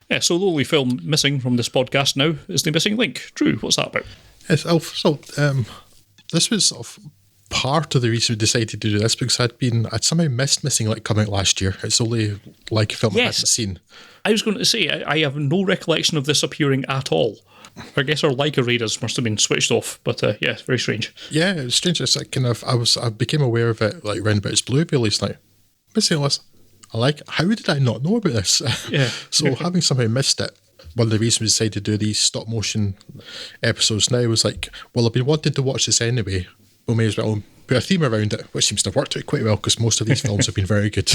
Yeah, so the only film missing from this podcast now is The Missing Link. Drew, what's that about? Yes, this was sort of part of the reason we decided to do this, because I'd somehow missed Missing Link coming out last year. It's only like a film I hadn't seen. I was going to say, I have no recollection of this appearing at all. I guess our Leica radars must have been switched off, but yeah, it's very strange. Yeah, it's strange. It's like I became aware of it like around about its Blu-ray release. Like, Missing Link, how did I not know about this? Yeah. So having somehow missed it, one of the reasons we decided to do these stop motion episodes now was like, well, I've been wanting to watch this anyway. We may as well put a theme around it, which seems to have worked out quite well because most of these films have been very good.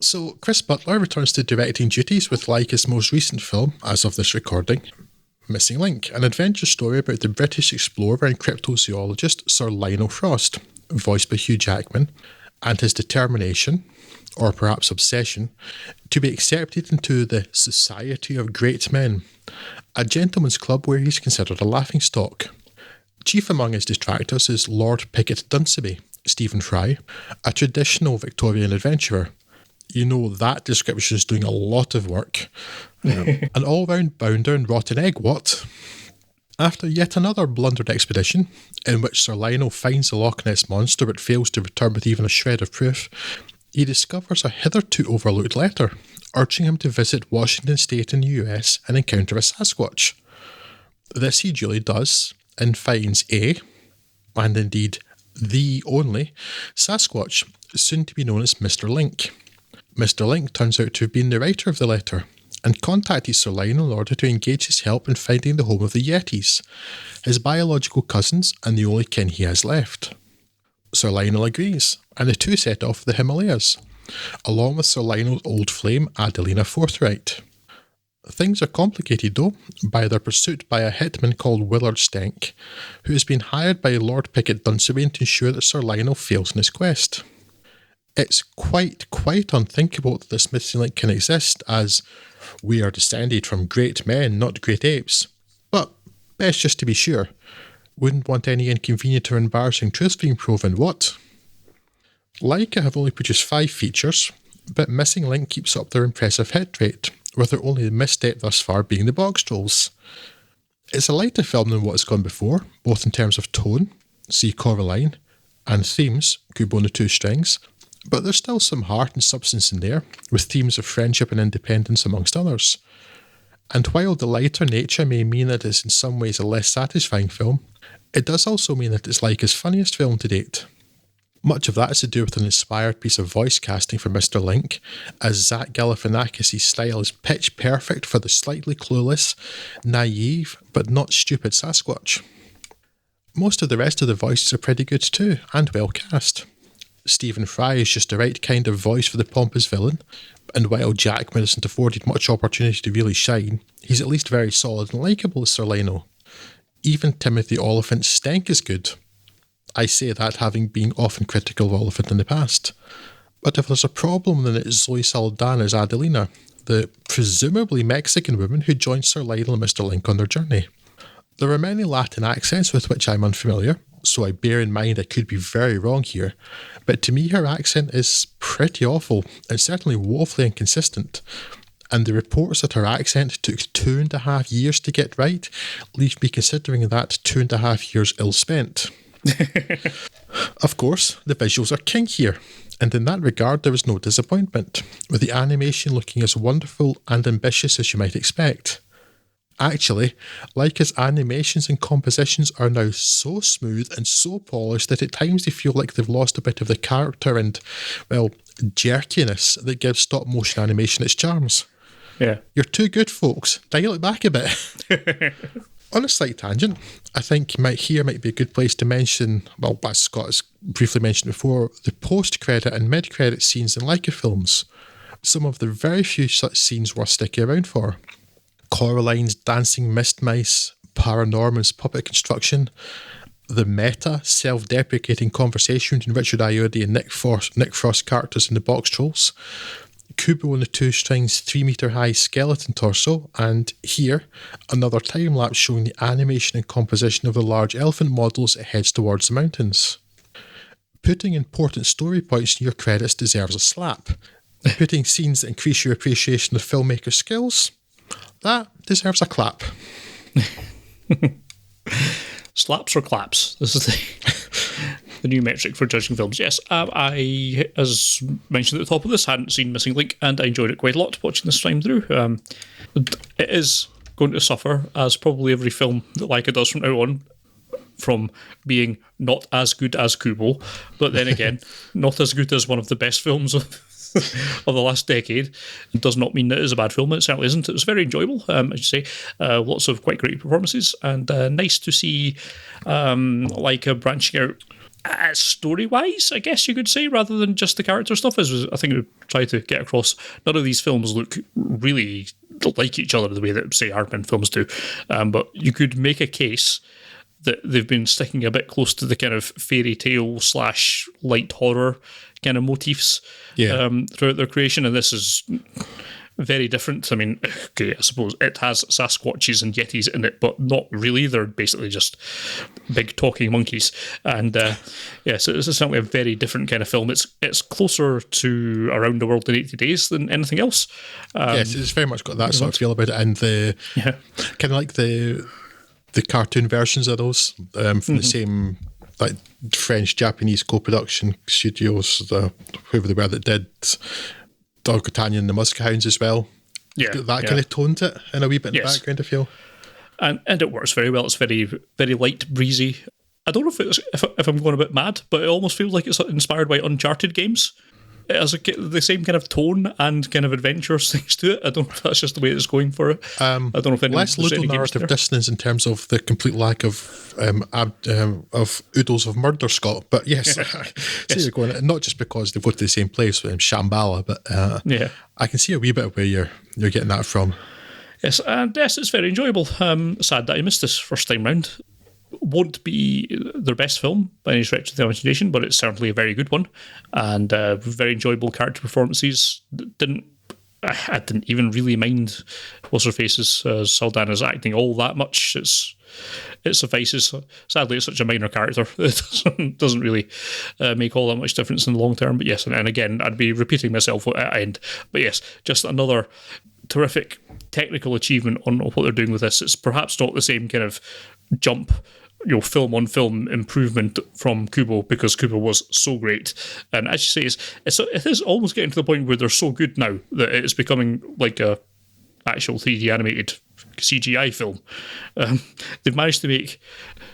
So Chris Butler returns to directing duties with Leica's most recent film, as of this recording, Missing Link, an adventure story about the British explorer and cryptozoologist Sir Lionel Frost, voiced by Hugh Jackman, and his determination, or perhaps obsession, to be accepted into the Society of Great Men, a gentleman's club where he's considered a laughingstock. Chief among his detractors is Lord Pickett Dunsany, Stephen Fry, a traditional Victorian adventurer. You know that description is doing a lot of work. An all-round bounder and rotten egg, what? After yet another blundered expedition, in which Sir Lionel finds the Loch Ness Monster but fails to return with even a shred of proof, he discovers a hitherto overlooked letter, urging him to visit Washington State in the US and encounter a Sasquatch. This he duly does, and finds a, and indeed the only, Sasquatch, soon to be known as Mr. Link. Mr. Link turns out to have been the writer of the letter, and contacted Sir Lionel in order to engage his help in finding the home of the Yetis, his biological cousins and the only kin he has left. Sir Lionel agrees, and the two set off for the Himalayas, along with Sir Lionel's old flame Adelina Forthright. Things are complicated, though, by their pursuit by a hitman called Willard Stenck, who has been hired by Lord Pickett Dunsany to ensure that Sir Lionel fails in his quest. It's quite unthinkable that this missing link can exist, as we are descended from great men, not great apes. But, best just to be sure, wouldn't want any inconvenient or embarrassing truth being proven, what? Leica have only produced 5 features, but Missing Link keeps up their impressive hit rate, with their only misstep thus far being the box trolls. It's a lighter film than what has gone before, both in terms of tone, see Coraline, and themes, Kubo and the Two Strings, but there's still some heart and substance in there, with themes of friendship and independence amongst others. And while the lighter nature may mean that it's in some ways a less satisfying film, it does also mean that it's Leica's funniest film to date. Much of that is to do with an inspired piece of voice casting for Mr. Link, as Zach Galifianakis' style is pitch perfect for the slightly clueless, naive, but not stupid Sasquatch. Most of the rest of the voices are pretty good too, and well cast. Stephen Fry is just the right kind of voice for the pompous villain, and while Jackman isn't afforded much opportunity to really shine, he's at least very solid and likeable as Sir Lionel. Even Timothy Oliphant's Stenck is good. I say that having been often critical of Oliphant in the past. But if there's a problem, then it's Zoe Saldana's Adelina, the presumably Mexican woman who joins Sir Lionel and Mr. Link on their journey. There are many Latin accents with which I'm unfamiliar, so I bear in mind I could be very wrong here, but to me her accent is pretty awful and certainly woefully inconsistent. And the reports that her accent took 2.5 years to get right leave me considering that 2.5 years ill spent. Of course, the visuals are king here, and in that regard there was no disappointment, with the animation looking as wonderful and ambitious as you might expect. Actually, Leica's animations and compositions are now so smooth and so polished that at times they feel like they've lost a bit of the character and, well, jerkiness that gives stop-motion animation its charms. Yeah. You're too good, folks. Dial it back a bit. On a slight tangent, I think here might be a good place to mention, well, as Scott has briefly mentioned before, the post-credit and mid-credit scenes in Leica films. Some of the very few such scenes worth sticking around for. Coraline's dancing mist mice, Paranorman's puppet construction, the meta, self-deprecating conversation between Richard Ayoade and Nick Frost characters in the box trolls, Kubo and the Two Strings 3-metre-high skeleton torso, and here, another time-lapse showing the animation and composition of the large elephant model as it heads towards the mountains. Putting important story points in your credits deserves a slap. Putting scenes that increase your appreciation of filmmaker skills? that deserves a clap. Slaps or claps? This is the new metric for judging films. Yes, I, as mentioned at the top of this, hadn't seen Missing Link, and I enjoyed it quite a lot watching this time through. It is going to suffer, as probably every film that Leica does from now on, from being not as good as Kubo, but then again, not as good as one of the best films of the last decade. It does not mean that it is a bad film. It certainly isn't. It was very enjoyable, as you say. Lots of quite great performances, and nice to see Leica branching out story-wise, I guess you could say, rather than just the character stuff. As I think we try to get across, none of these films look really like each other the way that, say, Aardman films do. But you could make a case that they've been sticking a bit close to the kind of fairy tale / light horror kind of motifs throughout their creation, and this is very different. I mean, okay, I suppose it has Sasquatches and Yetis in it, but not really. They're basically just big talking monkeys. And so this is certainly a very different kind of film. It's closer to Around the World in 80 Days than anything else. Yes, it's very much got that sort of feel about it, and the kind of like the cartoon versions of those from the same like French Japanese co-production studios, whoever they were that did D'Artagnan and the Muskehounds as well. Yeah, that kind of toned it in a wee bit in the background, I feel. And it works very well. It's very, very light, breezy. I don't know if I'm going a bit mad, but it almost feels like it's inspired by Uncharted games. It has the same kind of tone and kind of adventurous things to it. I don't know if that's just the way it's going for it. I don't know if less ludonarrative dissonance in terms of the complete lack of oodles of murder, Scott. But yes, see you're going. Not just because they go to the same place with Shambhala, but I can see a wee bit of where you're getting that from. Yes, and yes, it's very enjoyable. Sad that I missed this first time round. Won't be their best film by any stretch of the imagination, but it's certainly a very good one, and very enjoyable character performances. I didn't even really mind what's her face's Saldana's acting all that much. It suffices. Sadly, it's such a minor character. It doesn't really make all that much difference in the long term. But yes, and again, I'd be repeating myself at end. But yes, just another terrific technical achievement on what they're doing with this. It's perhaps not the same kind of jump, film on film improvement from Kubo, because Kubo was so great. And as you say, it is almost getting to the point where they're so good now that it's becoming like a actual 3D animated CGI film. They've managed to make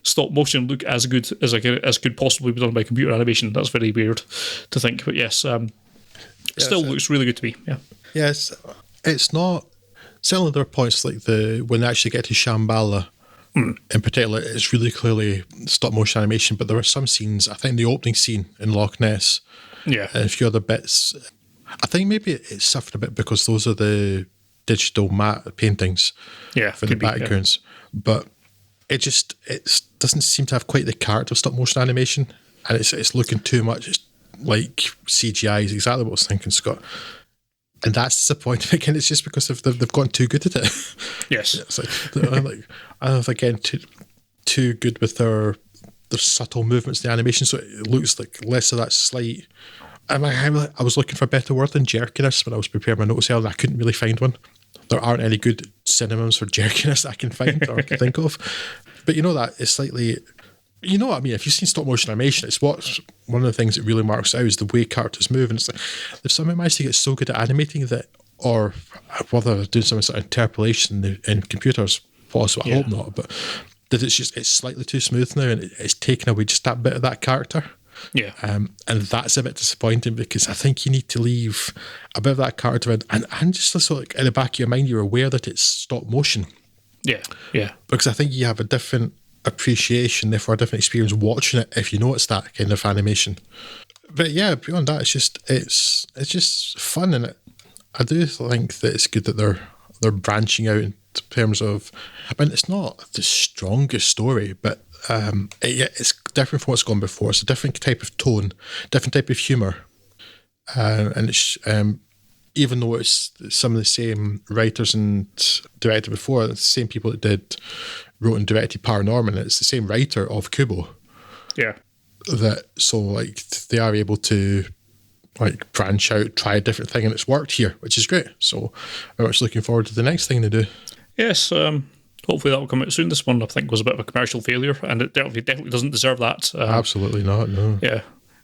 stop motion look as good as could possibly be done by computer animation. That's very weird to think, but yes, still looks really good to me. Yeah. Yes, it's not. Certainly, there are points like when they actually get to Shambhala. In particular, it's really clearly stop motion animation, but there are some scenes, I think the opening scene in Loch Ness, and a few other bits, I think maybe it suffered a bit because those are the digital matte paintings for the backgrounds, but it doesn't seem to have quite the character of stop motion animation, and it's looking too much like CGI is exactly what I was thinking, Scott. And that's disappointing. Again, it's just because they've gotten too good at it. Yes. It's again, too good with their subtle movements, the animation, so it looks like less of that slight. I was looking for a better word than jerkiness when I was preparing my notes here, and I couldn't really find one. There aren't any good synonyms for jerkiness I can find or I can think of. But that it's slightly. You know what I mean? If you've seen stop motion animation, it's one of the things that really marks out is the way characters move. And it's like they've somehow managed to get so good at animating that, or whether they're doing some sort of interpolation in computers, possible. I hope not, but that it's slightly too smooth now, and it's taken away just that bit of that character. Yeah. And that's a bit disappointing, because I think you need to leave a bit of that character in, and just so like in the back of your mind, you're aware that it's stop motion. Yeah. Yeah. Because I think you have a different appreciation, therefore a different experience watching it if you know it's that kind of animation. But yeah, beyond that, it's just fun, and I do think that it's good that they're branching out in terms of. I mean, it's not the strongest story, but it's different from what's gone before. It's a different type of tone, different type of humour, and it's even though it's some of the same writers and directed before, it's the same people that wrote and directed Paranorman. It's the same writer of Kubo. Yeah. They are able to branch out, try a different thing, and it's worked here, which is great. So I'm much looking forward to the next thing they do. Yes, hopefully that will come out soon. This one, I think, was a bit of a commercial failure, and it definitely doesn't deserve that. Absolutely not, no. Yeah.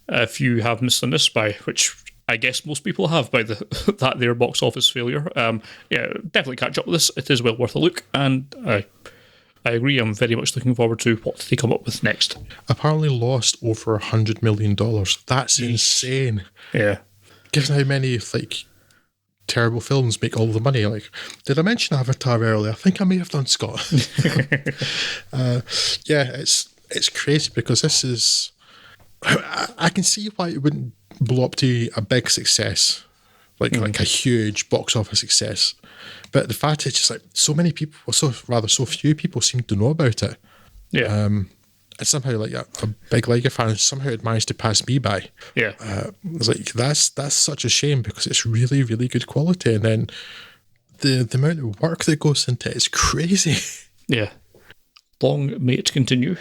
If you have missed on this by, which I guess most people have by that their box office failure, definitely catch up with this. It is well worth a look, and I agree. I'm very much looking forward to what they come up with next. Apparently lost over $100 million. That's insane. Yeah. Given how many terrible films make all the money. Did I mention Avatar earlier? I think I may have done, Scott. It's crazy because this is. I can see why it wouldn't blow up to a big success, like a huge box office success. But the fact is, just so many people, so few people seem to know about it. Yeah. And somehow, a big Lego fan, somehow it managed to pass me by. Yeah. It's that's such a shame because it's really, really good quality. And then the amount of work that goes into it is crazy. Yeah. Long may it continue.